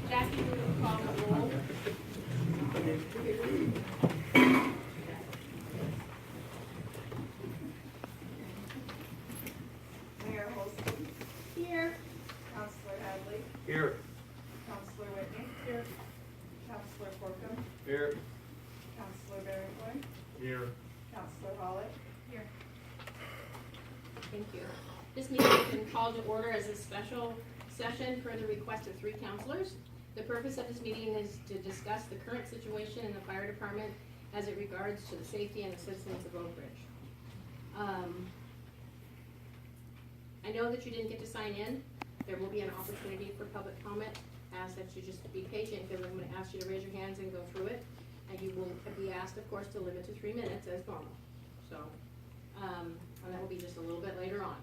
Jackie, will call the roll. Mayor Holston. Here. Counselor Hadley. Here. Counselor Whitney. Here. Counselor Corkum. Here. Counselor Barrington. Here. Counselor Hollick. Here. Thank you. This meeting has been called to order as a special session per the request of 3 counselors. The purpose of this meeting is to discuss the current situation in the fire department as it regards to the safety and the citizens of Oakridge. I know that you didn't get to sign in. There will be an opportunity for public comment. Ask that you just be patient because I'm going to ask you to raise your hands and go through it. And you will be asked, of course, to limit to 3 minutes as normal. So, and that will be just a little bit later on.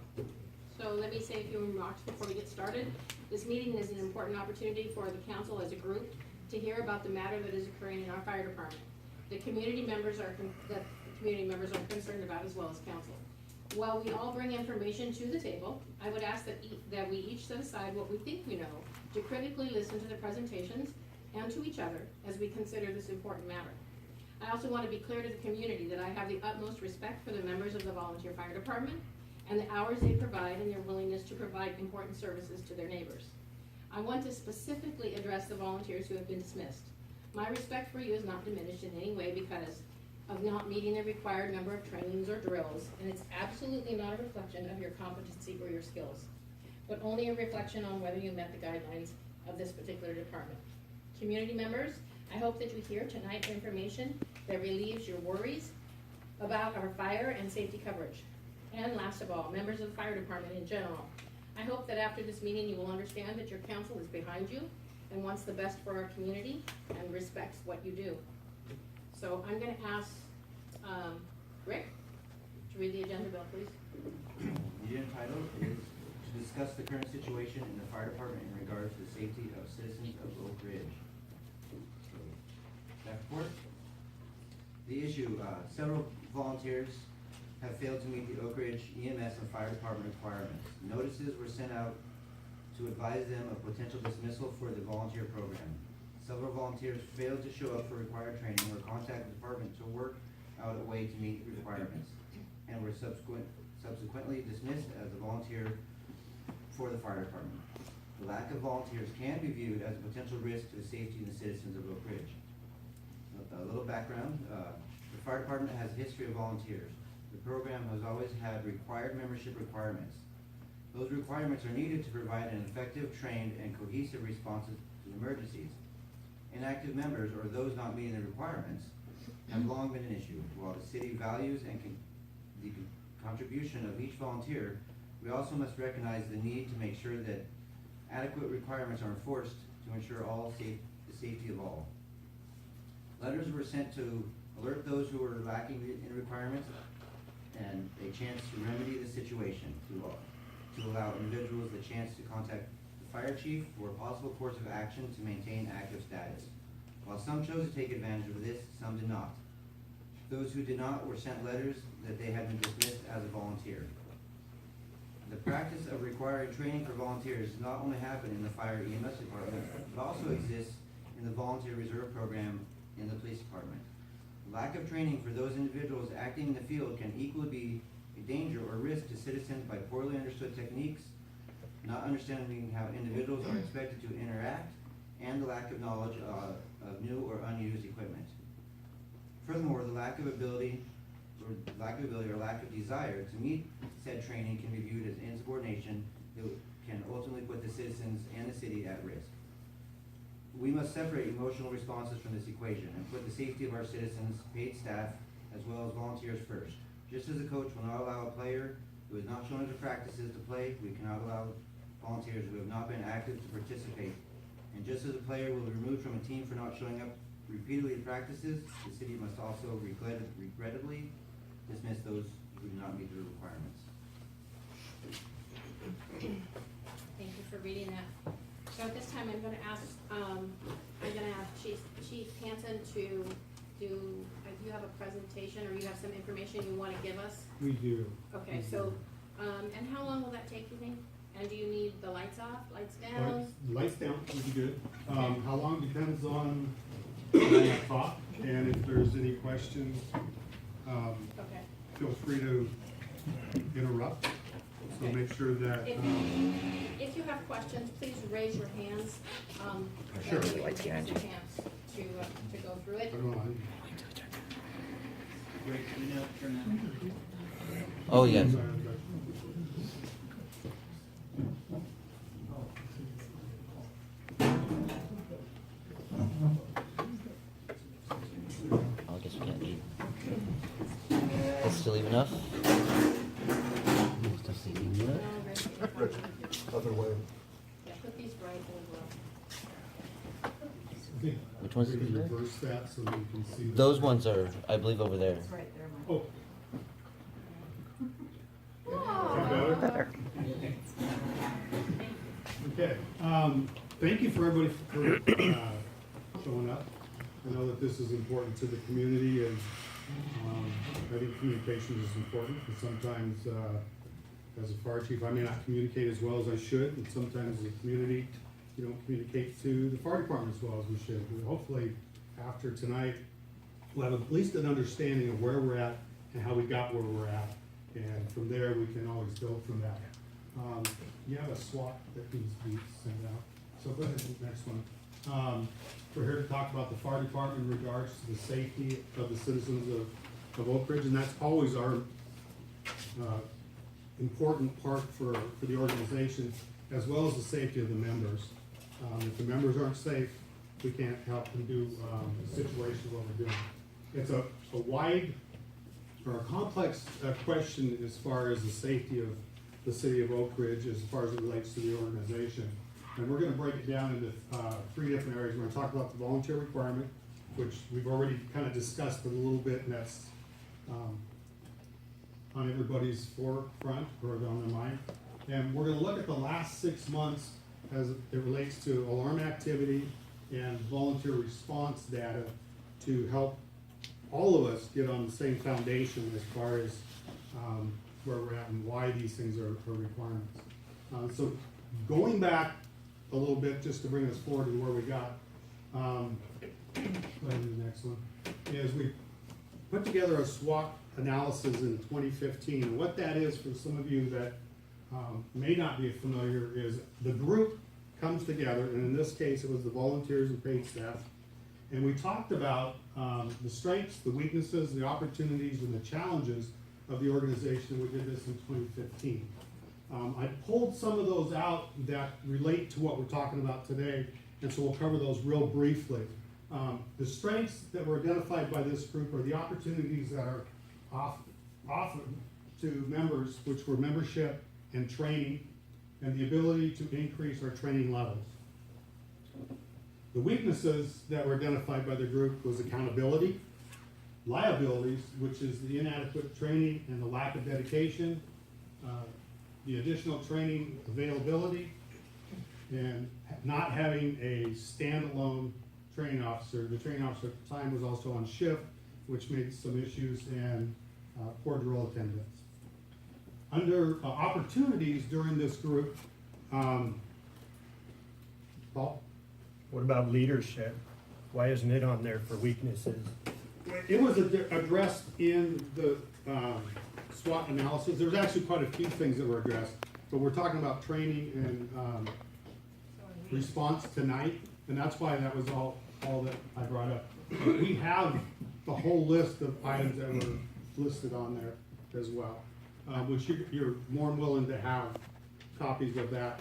So let me say a few remarks before we get started. This meeting is an important opportunity for the council as a group to hear about the matter that is occurring in our fire department. The community members are concerned about as well as council. While we all bring information to the table, I would ask that we each set aside what we think we know to critically listen to the presentations and to each other as we consider this important matter. I also want to be clear to the community that I have the utmost respect for the members of the volunteer fire department and the hours they provide and their willingness to provide important services to their neighbors. I want to specifically address the volunteers who have been dismissed. My respect for you is not diminished in any way because of not meeting the required number of trainings or drills, and it's absolutely not a reflection of your competency or your skills, but only a reflection on whether you met the guidelines of this particular department. Community members, I hope that you hear tonight information that relieves your worries about our fire and safety coverage. And last of all, members of the fire department in general, I hope that after this meeting you will understand that your council is behind you and wants the best for our community and respects what you do. So I'm going to ask Rick to read the agenda bill, please. The agenda title is to discuss the current situation in the fire department in regards to the safety of citizens of Oakridge. Staff report. The issue, several volunteers have failed to meet the Oakridge EMS and fire department requirements. Notices were sent out to advise them of potential dismissal for the volunteer program. Several volunteers failed to show up for required training or contact the department to work out a way to meet requirements and were subsequently dismissed as a volunteer for the fire department. The lack of volunteers can be viewed as a potential risk to the safety of the citizens of Oakridge. A little background, the fire department has a history of volunteers. The program has always had required membership requirements. Those requirements are needed to provide an effective, trained, and cohesive responses to emergencies. Inactive members, or those not meeting the requirements, have long been an issue. While the city values and the contribution of each volunteer, we also must recognize the need to make sure that adequate requirements are enforced to ensure the safety of all. Letters were sent to alert those who were lacking in requirements and a chance to remedy the situation, to allow individuals the chance to contact the fire chief for possible course of action to maintain active status. While some chose to take advantage of this, some did not. Those who did not were sent letters that they had been dismissed as a volunteer. The practice of requiring training for volunteers does not only happen in the fire EMS department, but also exists in the volunteer reserve program in the police department. Lack of training for those individuals acting in the field can equally be a danger or risk to citizens by poorly understood techniques, not understanding how individuals are expected to interact, and the lack of knowledge of new or unused equipment. Furthermore, the lack of ability or lack of desire to meet said training can be viewed as insubordination that can ultimately put the citizens and the city at risk. We must separate emotional responses from this equation and put the safety of our citizens, paid staff, as well as volunteers first. Just as a coach will not allow a player who has not shown up to practices to play, we cannot allow volunteers who have not been active to participate. And just as a player will be removed from a team for not showing up repeatedly at practices, the city must also regrettably dismiss those who do not meet the requirements. Thank you for reading that. So at this time, I'm going to ask Chief Hanson to do. You have a presentation, or you have some information you want to give us? We do. Okay. So, and how long will that take, you think? And do you need the lights off, lights down? Lights down would be good. How long depends on 9 o'clock, and if there's any questions, Okay. feel free to interrupt. So make sure that, If you have questions, please raise your hands. Sure. That way we can give us a chance to go through I it. don't know, Oh, yes. I guess we can't leave. That's still leave enough? Still see leave enough? No, Rich. Other way. Yeah, put these right over. Okay. Which ones We did can you do? reverse that so we can see. the- Those ones are, I believe, over there. Oh. Is that better? Okay, thank you for everybody for, showing up. I know that this is important to the community, and, I think communication is important, and sometimes, as a fire chief, I may not communicate as well as I should, and sometimes as a community, you don't communicate to the fire department as well as we should. But hopefully, after tonight, we'll have at least an understanding of where we're at and how we got where we're at, and from there, we can always build from that. You have a SWAT that needs to be sent out, so go ahead to the next one. We're here to talk about the fire department in regards to the safety of the citizens of Oakridge, and that's always our important part for the organization, as well as the safety of the members. If the members aren't safe, we can't help them do the situation what we're doing. It's a wide or a complex question as far as the safety of the city of Oakridge as far as it relates to the organization. And we're gonna break it down into 3 different areas. We're gonna talk about the volunteer requirement, which we've already kind of discussed it a little bit, and that's on everybody's forefront or on their mind. And we're gonna look at the last 6 months as it relates to alarm activity and volunteer response data to help all of us get on the same foundation as far as where we're at and why these things are requirements. So going back a little bit, just to bring us forward to where we got, go ahead to the next one, is we put together a SWOT analysis in 2015. And what that is, for some of you that may not be familiar, is the group comes together, and in this case, it was the volunteers and paid staff. And we talked about the strengths, the weaknesses, the opportunities, and the challenges of the organization. We did this in 2015. I pulled some of those out that relate to what we're talking about today, and so we'll cover those real briefly. The strengths that were identified by this group are the opportunities that are offered to members, which were membership and training, and the ability to increase our training levels. The weaknesses that were identified by the group was accountability, liabilities, which is the inadequate training and the lack of dedication, the additional training availability, and not having a standalone training officer. The training officer at the time was also on shift, which made some issues, and poor drill attendance. Under opportunities during this group, Paul? What about leadership? Why isn't it on there for weaknesses? It was addressed in the SWOT analysis. There was actually quite a few things that were addressed, but we're talking about training and response tonight, and that's why that was all that I brought up. We have the whole list of items that were listed on there as well, which you're more than willing to have copies of that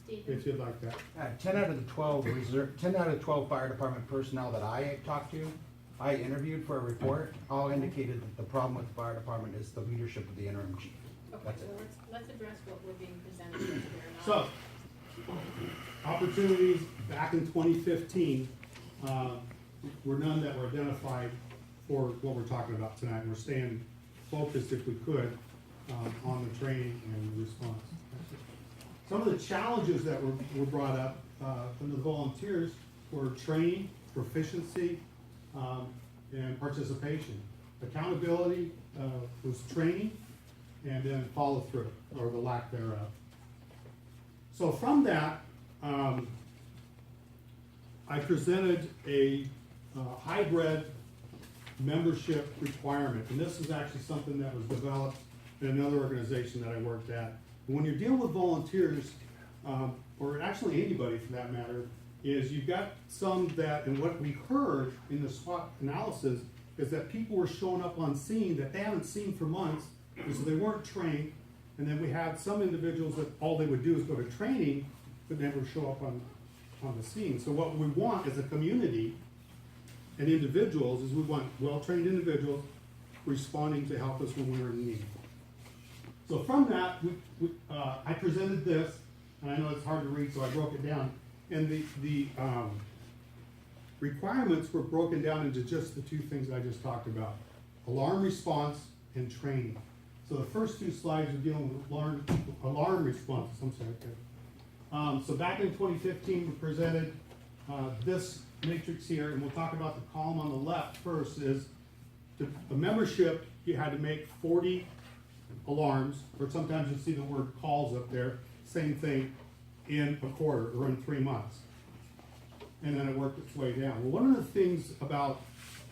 if you'd like that. 10 out of the 12 fire department personnel that I talked to, I interviewed for a report, all indicated that the problem with the fire department is the leadership of the interim chief. Okay, That's it. well, let's address what we're being presented with here now. So, opportunities back in 2015 were none that were identified for what we're talking about tonight. We're staying focused, if we could, on the training and the response. Some of the challenges that were brought up from the volunteers were training, proficiency, and participation. Accountability was training, and then follow through, or the lack thereof. So from that, I presented a hybrid membership requirement, and this is actually something that was developed in another organization that I worked at. When you're dealing with volunteers, or actually anybody for that matter, is you've got some that, and what we heard in the SWOT analysis is that people were showing up on scene that they haven't seen for months, and so they weren't trained. And then we had some individuals that all they would do is go to training, but never show up on the scene. So what we want as a community and individuals is we want well-trained individuals responding to help us when we're in need. So from that, I presented this, and I know it's hard to read, so I broke it down. And the requirements were broken down into just the two things I just talked about: alarm response and training. So the first two slides are dealing with alarm responses. I'm sorry. Okay. So back in 2015, we presented this matrix here, and we'll talk about the column on the left first. Is the membership, you had to make 40 alarms, or sometimes you see the word calls up there, same thing, in a quarter or in 3 months. And then it worked its way down. Well, one of the things about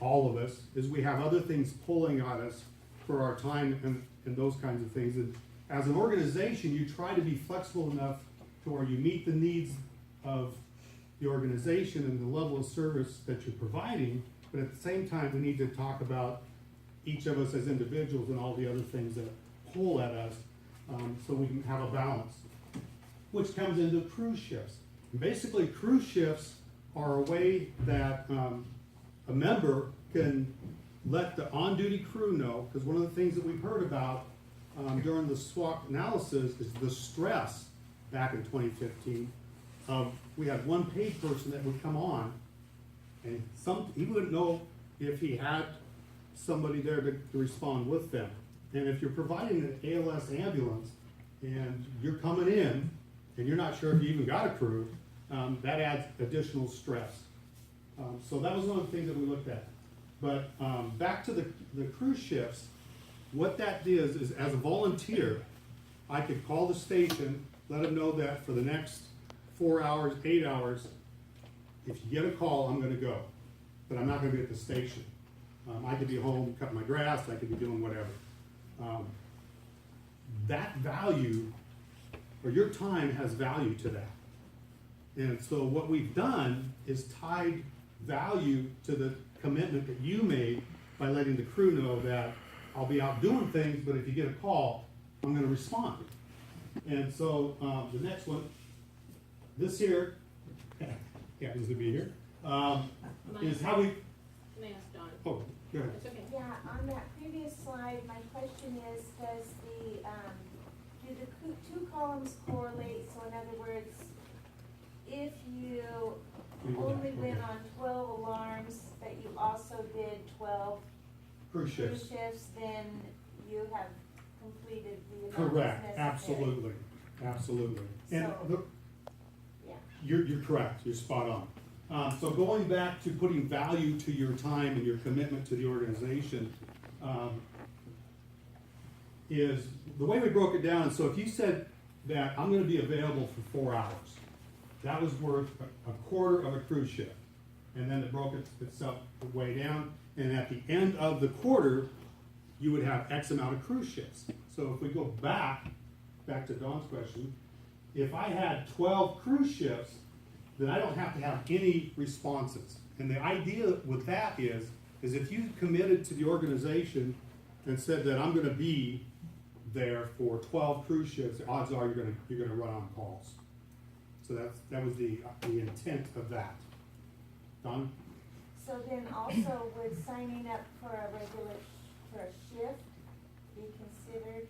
all of us is we have other things pulling on us for our time and those kinds of things. And as an organization, you try to be flexible enough to where you meet the needs of the organization and the level of service that you're providing, but at the same time, we need to talk about each of us as individuals and all the other things that pull at us, so we can have a balance, which comes into crew shifts. And basically, crew shifts are a way that a member can let the on-duty crew know, because one of the things that we've heard about during the SWOT analysis is the stress back in 2015 of, we had one paid person that would come on, and he wouldn't know if he had somebody there to respond with them. And if you're providing an ALS ambulance and you're coming in and you're not sure if you even got a crew, that adds additional stress. So that was one of the things that we looked at. But back to the crew shifts, what that is as a volunteer, I could call the station, let them know that for the next 4 hours, 8 hours, if you get a call, I'm gonna go, but I'm not gonna be at the station. I could be home cutting my grass, I could be doing whatever. That value, or your time has value to that. And so what we've done is tied value to the commitment that you made by letting the crew know that I'll be out doing things, but if you get a call, I'm gonna respond. And so the next one, this here, happens to be here, is how we, Can I ask Don? oh, go ahead. It's okay. Yeah, on that previous slide, my question is, does do the two columns correlate? So in other words, if you only went on 12 alarms, but you also did 12 Crew crew shifts. shifts, then you have completed the amount Correct, necessary. absolutely, absolutely. And So- Yeah. you're correct, you're spot on. So going back to putting value to your time and your commitment to the organization, is the way we broke it down. So if you said that I'm gonna be available for 4 hours, that was worth a quarter of a crew shift. And then it broke itself way down, and at the end of the quarter, you would have X amount of crew shifts. So if we go back to Dawn's question, if I had 12 crew shifts, then I don't have to have any responses. And the idea with that is if you committed to the organization and said that I'm gonna be there for 12 crew shifts, the odds are you're gonna run on calls. So that was the intent of that. Don? So then also, would signing up for a shift be considered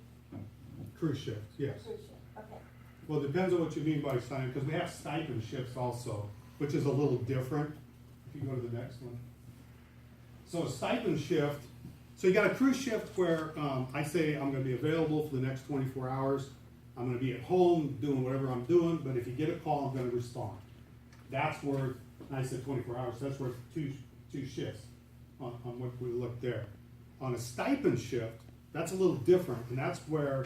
Crew shifts, yes. crew shift? Okay. Well, it depends on what you mean by stipend, because we have stipend shifts also, which is a little different. If you go to the next one. So a stipend shift, so you got a crew shift where I say I'm gonna be available for the next 24 hours. I'm gonna be at home doing whatever I'm doing, but if you get a call, I'm gonna respond. That's worth, I said 24 hours, that's worth two shifts on what we looked there. On a stipend shift, that's a little different, and that's where,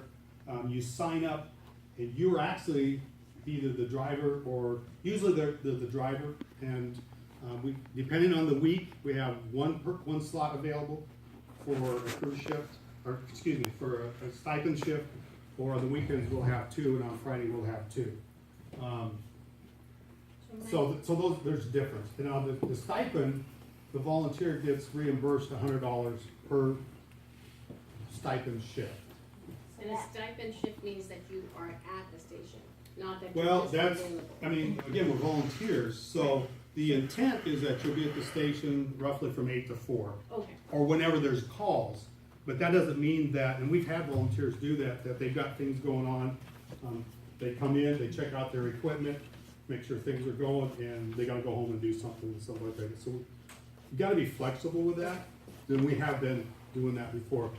you sign up, and you're actually either the driver or, usually they're the driver, and, we, depending on the week, we have one slot available for a crew shift, or, excuse me, for a stipend shift, or on the weekends, we'll have two, and on Friday, we'll have two. So those, there's a difference. And on the stipend, the volunteer gets reimbursed $100 per stipend shift. And a stipend shift means that you are at the station, not that Well, you're just that's, available. I mean, again, we're volunteers, so the intent is that you'll be at the station roughly from 8 to 4, Okay, or whenever there's calls. But that doesn't mean that, and we've had volunteers do that they've got things going on. They come in, they check out their equipment, make sure things are going, and they gotta go home and do something and stuff like that. So you gotta be flexible with that, and we have been doing that before.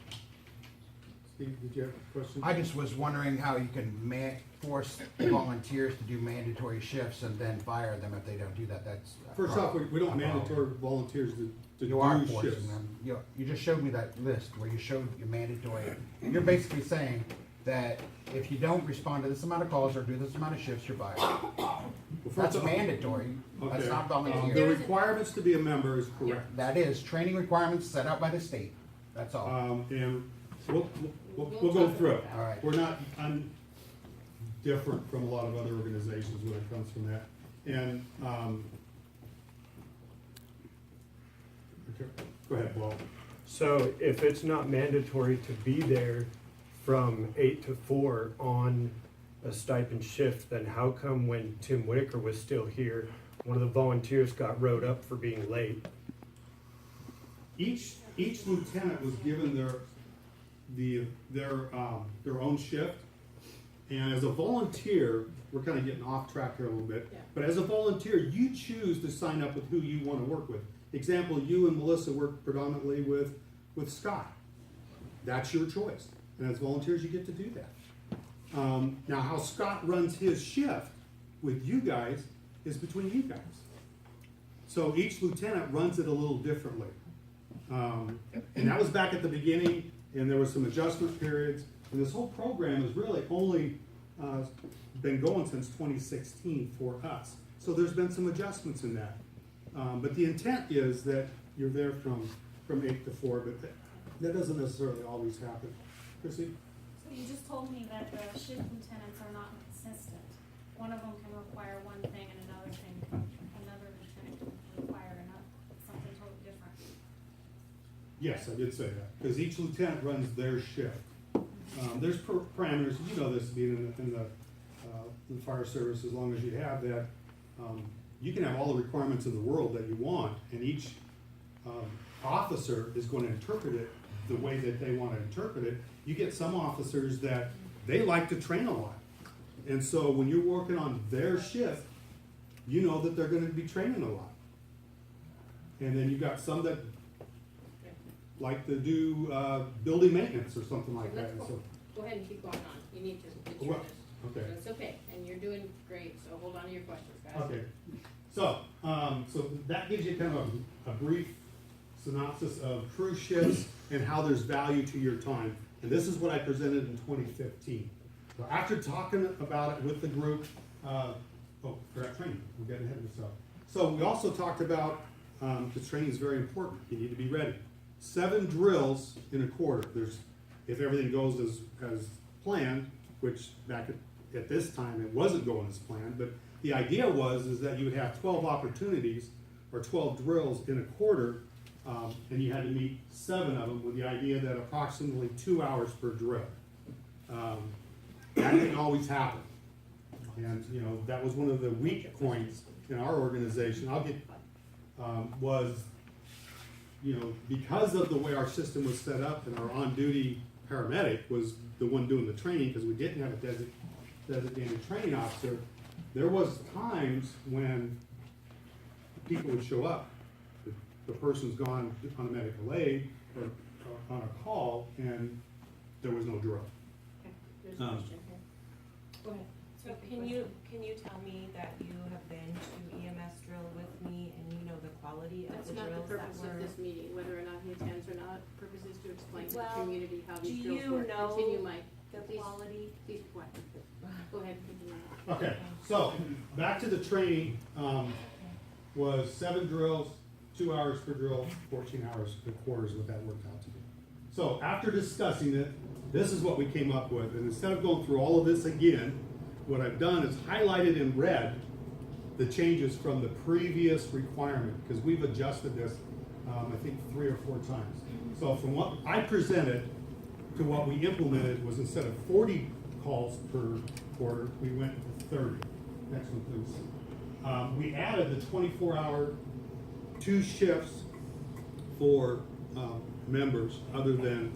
Steve, did you have a question? I just was wondering how you can force volunteers to do mandatory shifts and then fire them if they don't do that. That's. First off, we don't mandatory volunteers to You are do forcing shifts. them. You just showed me that list where you showed your mandatory. You're basically saying that if you don't respond to this amount of calls or do this amount of shifts, you're fired. Well, That's first off- mandatory. That's Okay. not The volunteer. requirements to be a member is correct. That is training requirements set out by the state. That's all. And we'll go through it. All right. We're not different from a lot of other organizations when it comes from that. And, okay, go ahead, Paul. So if it's not mandatory to be there from 8 to 4 on a stipend shift, then how come when Tim Whitaker was still here, one of the volunteers got wrote up for being late? Each lieutenant was given their own shift. And as a volunteer, we're kind of getting off track here a little bit, Yeah. but as a volunteer, you choose to sign up with who you want to work with. Example, you and Melissa work predominantly with Scott. That's your choice. And as volunteers, you get to do that. Now, how Scott runs his shift with you guys is between you guys. So each lieutenant runs it a little differently. And that was back at the beginning, and there was some adjustment periods. And this whole program has really only been going since 2016 for us. So there's been some adjustments in that. But the intent is that you're there from 8 to 4, but that doesn't necessarily always happen. Chrissy? So you just told me that the shift lieutenants are not consistent. One of them can require one thing and another lieutenant can require something totally different. Yes, I did say that, because each lieutenant runs their shift. There's parameters, you know this, being in the fire service, as long as you have that. You can have all the requirements in the world that you want, and each officer is going to interpret it the way that they want to interpret it. You get some officers that they like to train a lot. And so when you're working on their shift, you know that they're going to be training a lot. And then you've got some that like to do building maintenance or something like that. And so, go ahead and keep going on, you need to, it's Well, yours. okay. It's okay, and you're doing great, so hold on to your questions, guys. Okay, so that gives you kind of a brief synopsis of crew shifts and how there's value to your time. And this is what I presented in 2015. So after talking about it with the group, for that training, I'm getting ahead of myself. So we also talked about, the training is very important, you need to be ready. 7 drills in a quarter. If everything goes as planned, which back at this time it wasn't going as planned, but the idea is that you would have 12 opportunities or 12 drills in a quarter, and you had to meet 7 of them with the idea that approximately 2 hours per drill. That didn't always happen. And, that was one of the weak points in our organization. Because of the way our system was set up, and our on-duty paramedic was the one doing the training, because we didn't have a designated training officer, there was times when people would show up, the person's gone on a medical aid or on a call, and there was no drill. Okay, there's a question here. Go ahead. So can you tell me that you have been to EMS drill with me and you know the quality of That's the not the drills? purpose of this meeting, whether or not he attends or not. Purpose is to explain to the Well, community how do these drills you work. know Continue, Mike. the Please- quality? Please, what? Go ahead, continue. Okay, so, back to the training, was 7 drills, 2 hours per drill, 14 hours per quarter is what that worked out to be. So, after discussing it, this is what we came up with, and instead of going through all of this again, what I've done is highlighted in red the changes from the previous requirement, because we've adjusted this, I think 3 or 4 times. So from what I presented to what we implemented was instead of 40 calls per quarter, we went to 30. Next one, please. We added the 24-hour 2 shifts for members other than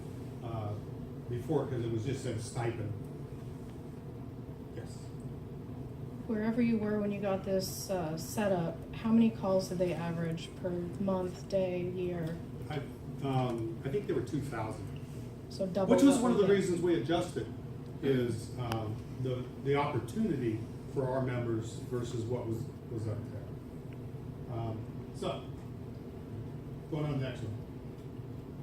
before, because it was just said stipend. Yes. Wherever you were when you got this set up, how many calls did they average per month, day, year? I think there were 2,000. So double. Which was what one of we the did. reasons we adjusted, is the opportunity for our members versus what was up there. So, going on to the next one.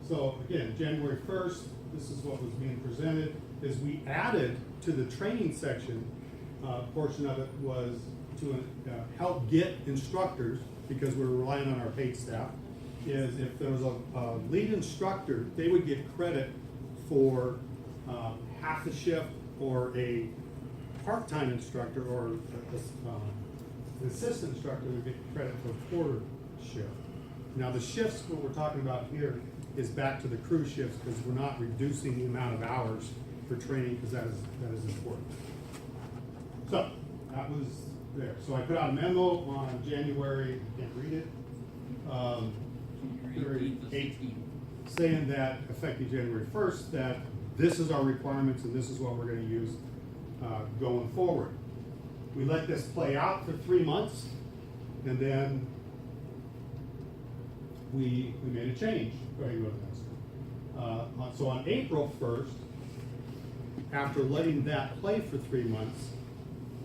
So again, January 1st, this is what was being presented, is we added to the training section, portion of it was to help get instructors, because we're relying on our paid staff, is if there was a lead instructor, they would get credit for half a shift, or a part-time instructor, or an assistant instructor would get credit for a quarter shift. Now the shifts, what we're talking about here, is back to the crew shifts, because we're not reducing the amount of hours for training, because that is important. So, that was there. So I put out a memo on January, I can't read it, January 8th, saying that effective January 1st, that this is our requirements and this is what we're gonna use going forward. We let this play out for 3 months, and then we made a change. Go ahead and go to the next one. So on April 1st, after letting that play for 3 months,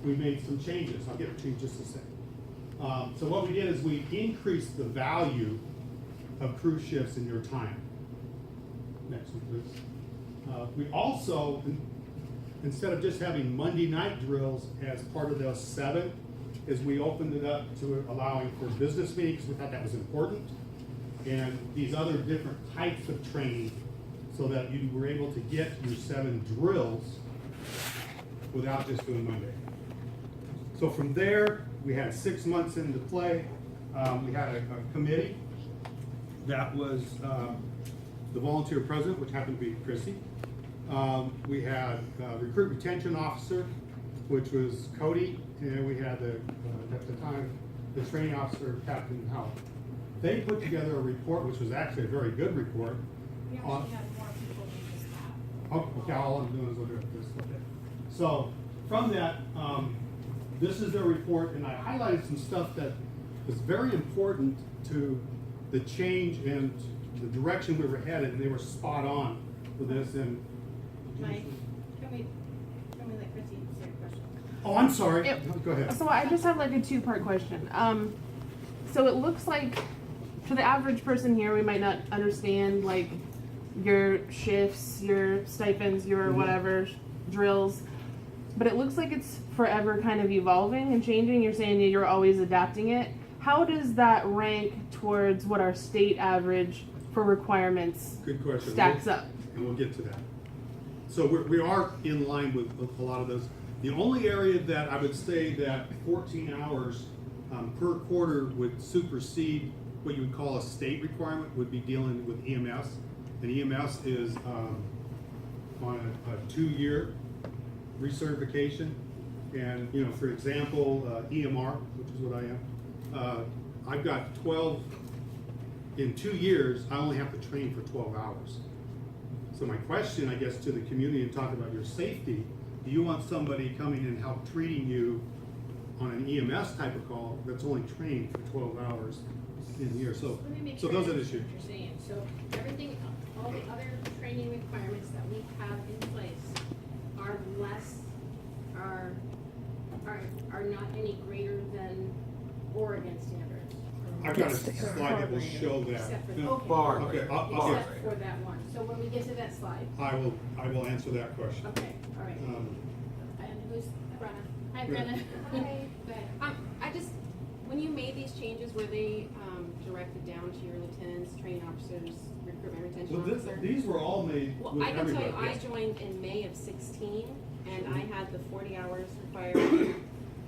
we made some changes. I'll get to you in just a second. So what we did is we increased the value of crew shifts in your time. Next one, please. We also, instead of just having Monday night drills as part of those 7, is we opened it up to allowing for business meetings. We thought that was important. And these other different types of training, so that you were able to get your 7 drills without just doing Monday. So from there, we had 6 months into play. We had a committee that was the volunteer president, which happened to be Chrissy. We had a recruit retention officer, which was Cody, and we had at the time, the training officer, Captain Howell. They put together a report, which was actually a very good report. We actually had more people than just that. Oh, okay, all I'm doing is looking at this. Okay. So from that, this is their report, and I highlighted some stuff that was very important to the change and the direction we were headed, and they were spot on for this. And Mike, can we let Chrissy say a question? oh, I'm sorry. Yep. Go ahead. So I just have like a 2-part question. So it looks like for the average person here, we might not understand like your shifts, your stipends, your whatever drills, but it looks like it's forever kind of evolving and changing. You're saying that you're always adapting it. How does that rank towards what our state average for requirements Good question. stacks up? And we'll get to that. So we are in line with a lot of those. The only area that I would say that 14 hours per quarter would supersede what you would call a state requirement would be dealing with EMS. And EMS is on a 2-year recertification. And, you know, for example, EMR, which is what I am, I've got 12, in 2 years, I only have to train for 12 hours. So my question, I guess, to the community and talking about your safety, do you want somebody coming and help treating you on an EMS type of call that's only trained for 12 hours in a year? So, Let me make so sure I those are the understand issues. what you're saying. So everything, all the other training requirements that we have in place are less, are not any greater than Oregon standards. I've got a slide that will show that. Except for, No, okay. Bar. Okay, Except for that one. So when we get to that slide, I will answer that question. okay, all right. And who's Brenna? Hi, Brenna. Hi. Go ahead. I just, when you made these changes, were they, directed down to your lieutenants, training officers, recruitment retention Well, officer? these were all made Well, with I can tell everybody. you, I yes. joined in May of 16, and I had the 40 hours required.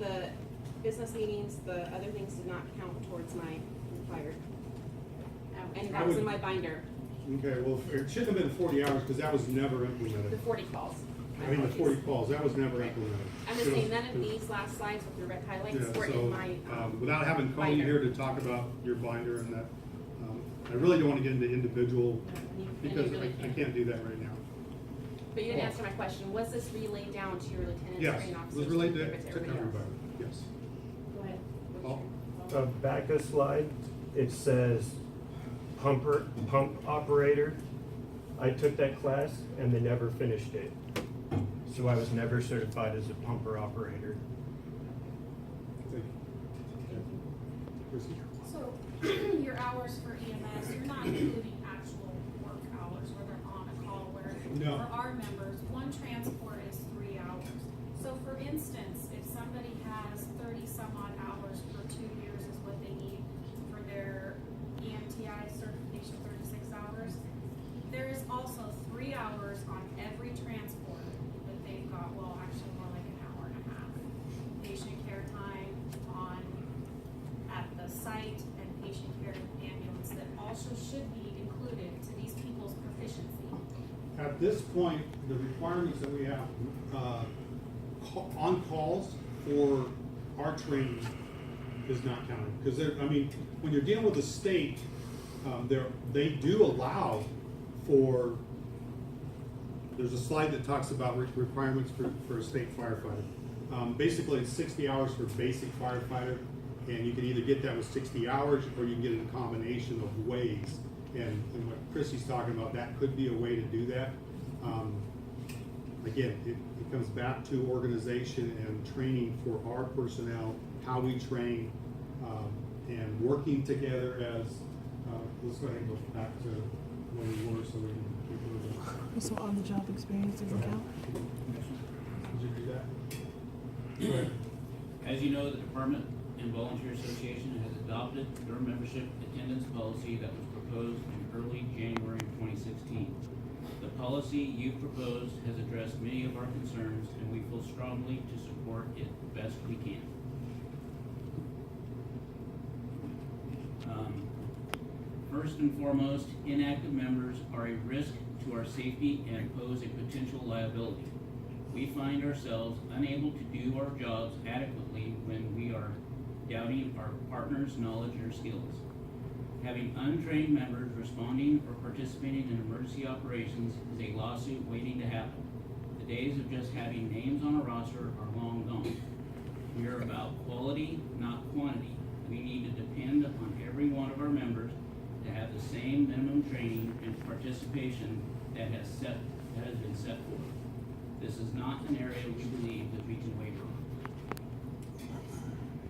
The business meetings, the other things did not count towards my required. And I that was would- in my binder, Okay, well, it shouldn't have been 40 hours because that was never the implemented. 40 calls. I mean, the 40 calls, that was never implemented. I'm just saying, none of these last slides with your red Yeah, highlights were so, in my, without having Connie binder. here to talk about your binder and that, I really don't want to get into individual, and you because really I can't do that right now. But you didn't answer my question, was this relayed down to your lieutenants, Yes, training it officers? was related and to everybody else? everybody, yes. Go ahead. Oh. Back a slide, it says pump operator. I took that class and they never finished it. So I was never certified as a pumper operator. Thank you. Chrissy? So, your hours for EMS, you're not including actual work hours where they're on a call, where No. for our members, one transport is 3 hours. So for instance, if somebody has 30 some odd hours for 2 years is what they need for their EMTI certification, 36 hours, there is also 3 hours on every transport that they've got, well, actually more like an hour and a half. Patient care time on, at the site, and patient care ambulance that also should be included to these people's proficiency. At this point, the requirements that we have, on calls for our training is not counted. Because when you're dealing with the state, they do allow for, there's a slide that talks about requirements for a state firefighter. Basically, it's 60 hours for basic firefighter, and you can either get that with 60 hours, or you can get it in a combination of ways. And what Chrissy's talking about, that could be a way to do that. Again, it comes back to organization and training for our personnel, how we train, and working together as, let's go ahead and go back to when we were, so we can keep moving. So on the job experience doesn't count? Did you do that? Go ahead. As you know, the Department and Volunteer Association has adopted their membership attendance policy that was proposed in early January 2016. The policy you proposed has addressed many of our concerns, and we feel strongly to support it the best we can. First and foremost, inactive members are a risk to our safety and pose a potential liability. We find ourselves unable to do our jobs adequately when we are doubting our partners' knowledge or skills. Having untrained members responding or participating in emergency operations is a lawsuit waiting to happen. The days of just having names on a roster are long gone. We are about quality, not quantity. We need to depend upon every one of our members to have the same minimum training and participation that has been set forth. This is not an area we believe that we can waver on.